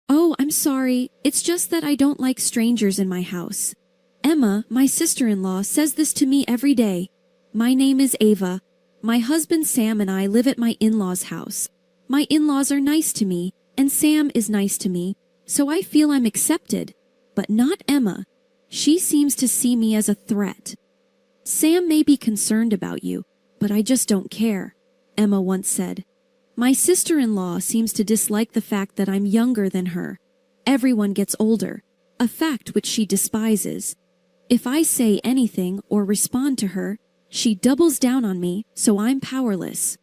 "Oh, I'm sorry. It's just that I don't like strangers in my house. Emma, my sister-in-law, says this to me every day. My name is Ava. My husband Sam and I live at my in-laws' house. My in-laws are nice to me, and Sam is nice to me, so I feel I'm accepted. But not Emma. She seems to see me as a threat. Sam may be concerned about you, but I just don't care," Emma once said. "My sister-in-law seems to dislike the fact that I'm younger than her. Everyone gets older, a fact which she despises. If I say anything or respond to her, she doubles down on me, so I'm powerless."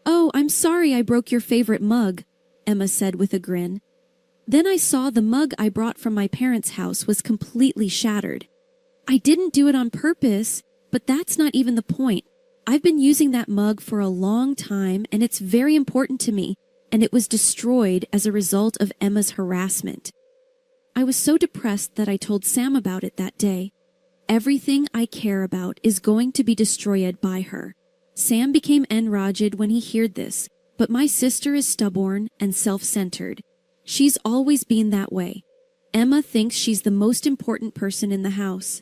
"Oh, I'm sorry I broke your favorite mug," Emma said with a grin. "Then I saw the mug I brought from my parents' house was completely shattered. I didn't do it on purpose, but that's not even the point. I've been using that mug for a long time, and it's very important to me, and it was destroyed as a result of Emma's harassment. I was so depressed that I told Sam about it that day. Everything I care about is going to be destroyed by her. Sam became enraged when he heard this, but my sister is stubborn and self-centered. She's always been that way. Emma thinks she's the most important person in the house.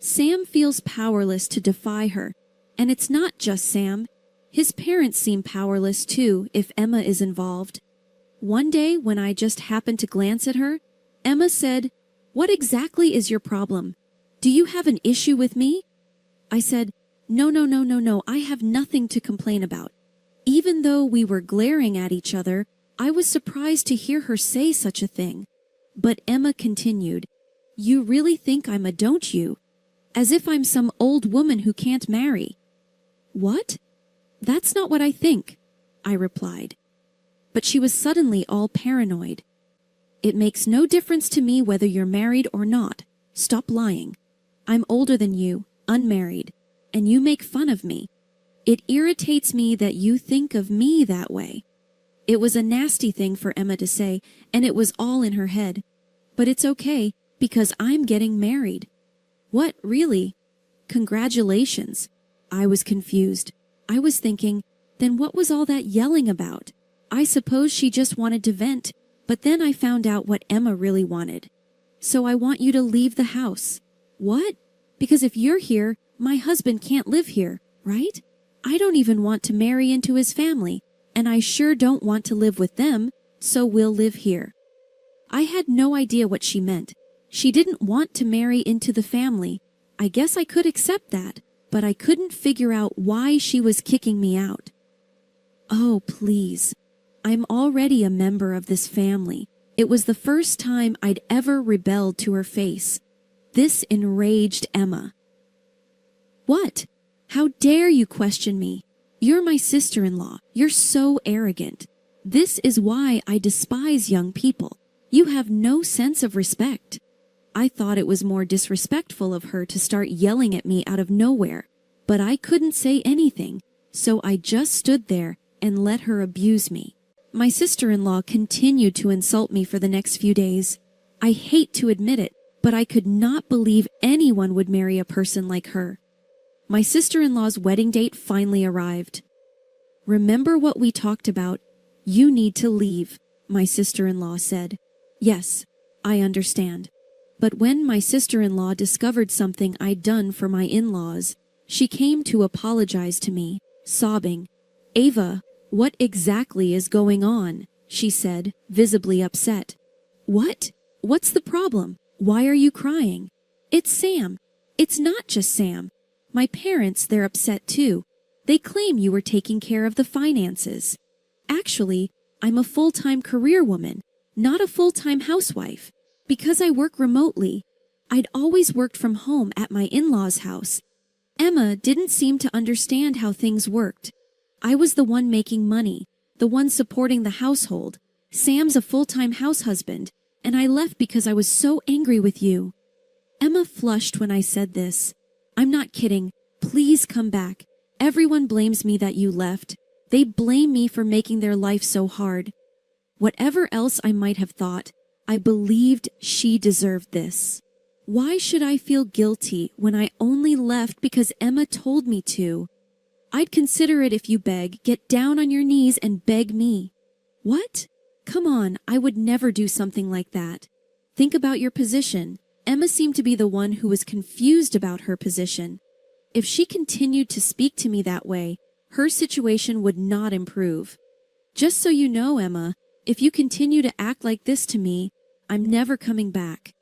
Sam feels powerless to defy her, and it's not just Sam. His parents seem powerless too if Emma is involved. One day when I just happened to glance at her, Emma said, 'What exactly is your problem? Do you have an issue with me?' I said, No, I have nothing to complain about. Even though we were glaring at each other, I was surprised to hear her say such a thing. But Emma continued, 'You really think I'm a don't you? As if I'm some old woman who can't marry.' 'What? That's not what I think,' I replied. But she was suddenly all paranoid. 'It makes no difference to me whether you're married or not. Stop lying. I'm older than you, unmarried, and you make fun of me. It irritates me that you think of me that way.' It was a nasty thing for Emma to say, and it was all in her head. But it's okay, because I'm getting married." "What, really? Congratulations." I was confused. I was thinking, then what was all that yelling about? I suppose she just wanted to vent, but then I found out what Emma really wanted. "So I want you to leave the house." "What? Because if you're here, my husband can't live here, right? I don't even want to marry into his family, and I sure don't want to live with them, so we'll live here." I had no idea what she meant. She didn't want to marry into the family. I guess I could accept that, but I couldn't figure out why she was kicking me out. "Oh, please. I'm already a member of this family." It was the first time I'd ever rebelled to her face. This enraged Emma. "What? How dare you question me? You're my sister-in-law. You're so arrogant. This is why I despise young people. You have no sense of respect." I thought it was more disrespectful of her to start yelling at me out of nowhere, but I couldn't say anything, so I just stood there and let her abuse me. My sister-in-law continued to insult me for the next few days. I hate to admit it, but I could not believe anyone would marry a person like her. My sister-in-law's wedding date finally arrived. "Remember what we talked about? You need to leave," my sister-in-law said. Yes, I understand. But when my sister-in-law discovered something I'd done for my in-laws, she came to apologize to me, sobbing. "Ava, what exactly is going on?" she said, visibly upset. "What? What's the problem? Why are you crying?" "It's Sam. It's not just Sam. My parents, they're upset too. They claim you were taking care of the finances. Actually, I'm a full-time career woman, not a full-time housewife. Because I work remotely, I'd always worked from home at my in-laws' house. Emma didn't seem to understand how things worked. I was the one making money, the one supporting the household. Sam's a full-time house husband, and I left because I was so angry with you." Emma flushed when I said this. "I'm not kidding. Please come back. Everyone blames me that you left. They blame me for making their life so hard." Whatever else I might have thought, I believed she deserved this. Why should I feel guilty when I only left because Emma told me to? "I'd consider it if you beg. Get down on your knees and beg me." "What? Come on, I would never do something like that. Think about your position. Emma seemed to be the one who was confused about her position. If she continued to speak to me that way, her situation would not improve. Just so you know, Emma, if you continue to act like this to me, I'm never coming back.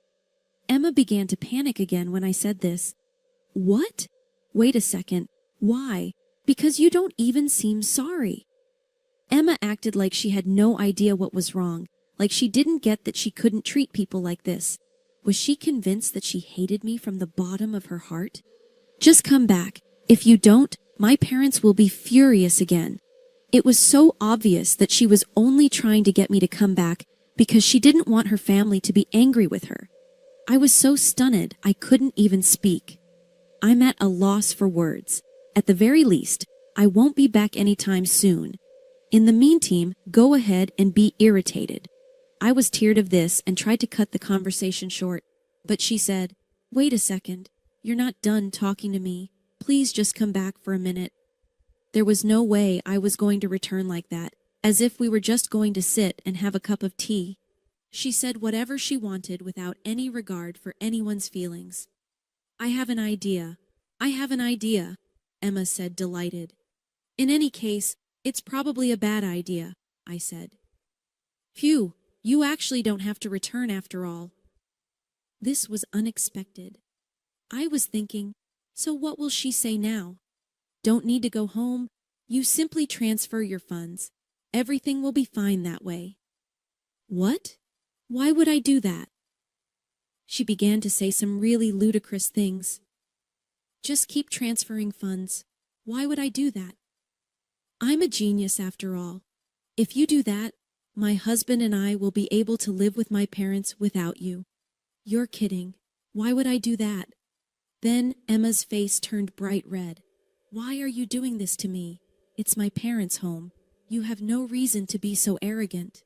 Emma began to panic again when I said this. What? Wait a second. Why? Because you don't even seem sorry. Emma acted like she had no idea what was wrong, like she didn't get that she couldn't treat people like this. Was she convinced that she hated me from the bottom of her heart? Just come back. If you don't, my parents will be furious again. It was so obvious that she was only trying to get me to come back because she didn't want her family to be angry with her. I was so stunned I couldn't even speak. I'm at a loss for words. At the very least, I won't be back anytime soon. In the meantime, go ahead and be irritated. I was tired of this and tried to cut the conversation short, but she said, Wait a second. You're not done talking to me. Please just come back for a minute. There was no way I was going to return like that, as if we were just going to sit and have a cup of tea. She said whatever she wanted without any regard for anyone's feelings. I have an idea, Emma said, delighted. In any case, it's probably a bad idea, I said. Phew, you actually don't have to return after all. This was unexpected. I was thinking, so what will she say now? Don't need to go home. You simply transfer your funds. Everything will be fine that way. What? Why would I do that? She began to say some really ludicrous things. Just keep transferring funds. Why would I do that? I'm a genius after all. If you do that, my husband and I will be able to live with my parents without you. You're kidding. Why would I do that? Then Emma's face turned bright red. Why are you doing this to me? It's my parents' home. You have no reason to be so arrogant.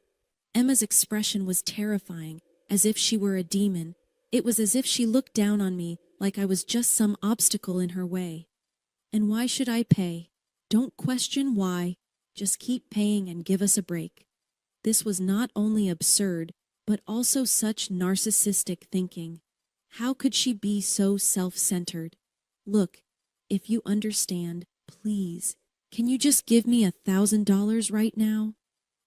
Emma's expression was terrifying, as if she were a demon. It was as if she looked down on me like I was just some obstacle in her way. And why should I pay? Don't question why. Just keep paying and give us a break. This was not only absurd, but also such narcissistic thinking. How could she be so self-centered? Look, if you understand, please, can you just give me $1,000 right now?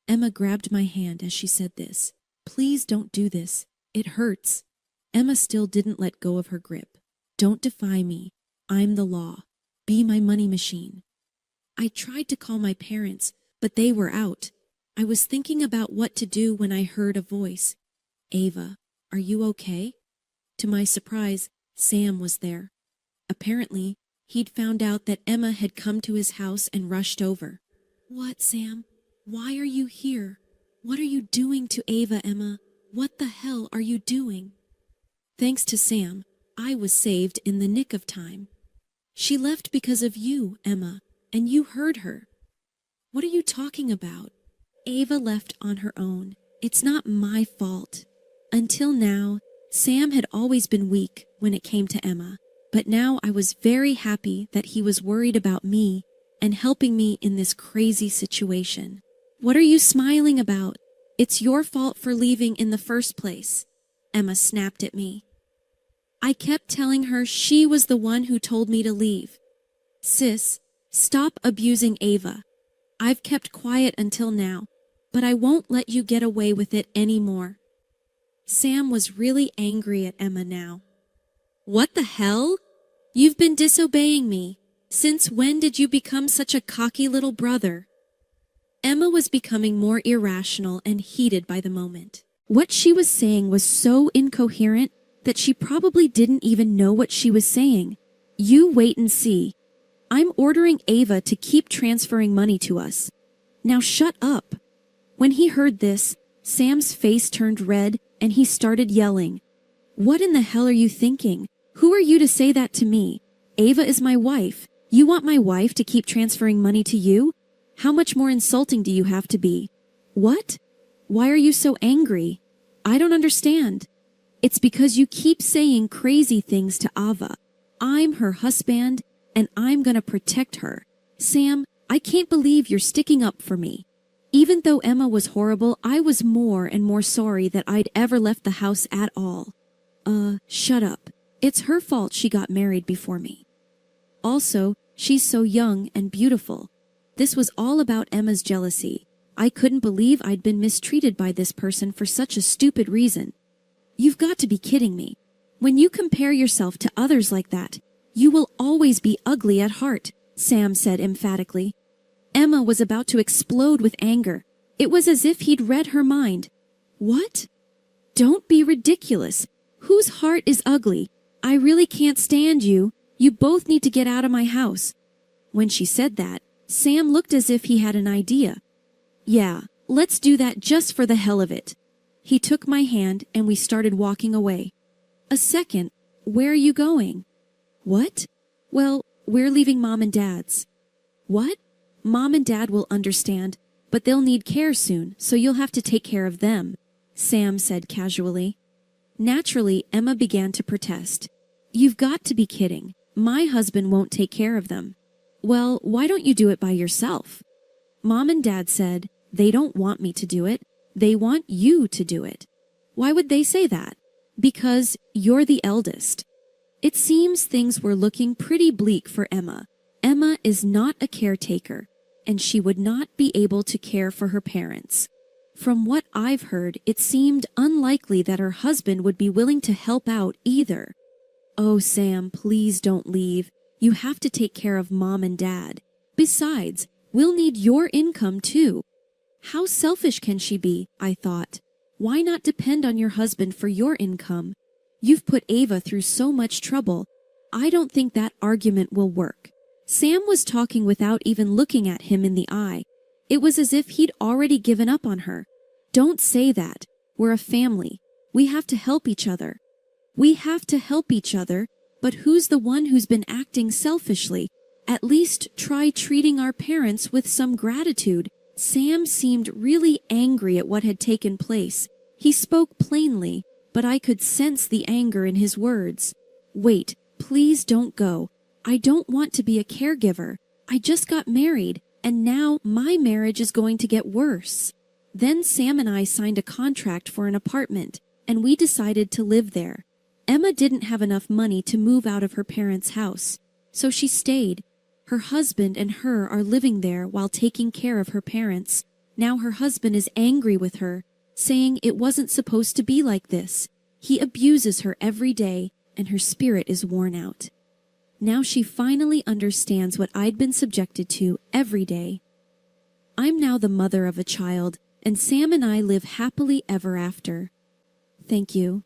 Emma grabbed my hand as she said this. Please don't do this. It hurts. Emma still didn't let go of her grip. Don't defy me. I'm the law. Be my money machine. I tried to call my parents, but they were out. I was thinking about what to do when I heard a voice. Ava, are you okay? To my surprise, Sam was there. Apparently, he'd found out that Emma had come to his house and rushed over. What, Sam? Why are you here? What are you doing to Ava, Emma? What the hell are you doing? Thanks to Sam, I was saved in the nick of time. She left because of you, Emma, and you heard her. What are you talking about? Ava left on her own. It's not my fault. Until now, Sam had always been weak when it came to Emma, but now I was very happy that he was worried about me and helping me in this crazy situation. What are you smiling about? It's your fault for leaving in the first place, Emma snapped at me. I kept telling her she was the one who told me to leave. Sis, stop abusing Ava. I've kept quiet until now, but I won't let you get away with it anymore. Sam was really angry at Emma now. What the hell? You've been disobeying me. Since when did you become such a cocky little brother? Emma was becoming more irrational and heated by the moment. What she was saying was so incoherent that she probably didn't even know what she was saying. You wait and see. I'm ordering Ava to keep transferring money to us. Now shut up. When he heard this, Sam's face turned red and he started yelling. What in the hell are you thinking? Who are you to say that to me? Ava is my wife. You want my wife to keep transferring money to you? How much more insulting do you have to be? What? Why are you so angry? I don't understand. It's because you keep saying crazy things to Ava. I'm her husband, and I'm gonna protect her. Sam, I can't believe you're sticking up for me. Even though Emma was horrible, I was more and more sorry that I'd ever left the house at all. Shut up. It's her fault she got married before me. Also, she's so young and beautiful. This was all about Emma's jealousy. I couldn't believe I'd been mistreated by this person for such a stupid reason. You've got to be kidding me. When you compare yourself to others like that, you will always be ugly at heart, Sam said emphatically. Emma was about to explode with anger. It was as if he'd read her mind. What? Don't be ridiculous. Whose heart is ugly? I really can't stand you. You both need to get out of my house. When she said that, Sam looked as if he had an idea. Yeah, let's do that just for the hell of it. He took my hand and we started walking away. A second, where are you going? What? Well, we're leaving Mom and Dad's. What? Mom and Dad will understand, but they'll need care soon, so you'll have to take care of them, Sam said casually. Naturally, Emma began to protest. You've got to be kidding. My husband won't take care of them. Well, why don't you do it by yourself? Mom and Dad said, they don't want me to do it. They want you to do it. Why would they say that? Because you're the eldest. It seems things were looking pretty bleak for Emma. Emma is not a caretaker, and she would not be able to care for her parents. From what I've heard, it seemed unlikely that her husband would be willing to help out either. Oh, Sam, please don't leave. You have to take care of Mom and Dad. Besides, we'll need your income too. How selfish can she be, I thought. Why not depend on your husband for your income? You've put Ava through so much trouble. I don't think that argument will work. Sam was talking without even looking at him in the eye. It was as if he'd already given up on her. Don't say that. We're a family. We have to help each other. We have to help each other, but who's the one who's been acting selfishly? At least try treating our parents with some gratitude. Sam seemed really angry at what had taken place. He spoke plainly, but I could sense the anger in his words. Wait, please don't go. I don't want to be a caregiver. I just got married, and now my marriage is going to get worse. Then Sam and I signed a contract for an apartment, and we decided to live there. Emma didn't have enough money to move out of her parents' house, so she stayed. Her husband and her are living there while taking care of her parents. Now her husband is angry with her, saying it wasn't supposed to be like this. He abuses her every day, and her spirit is worn out. Now she finally understands what I'd been subjected to every day. I'm now the mother of a child, and Sam and I live happily ever after. Thank you.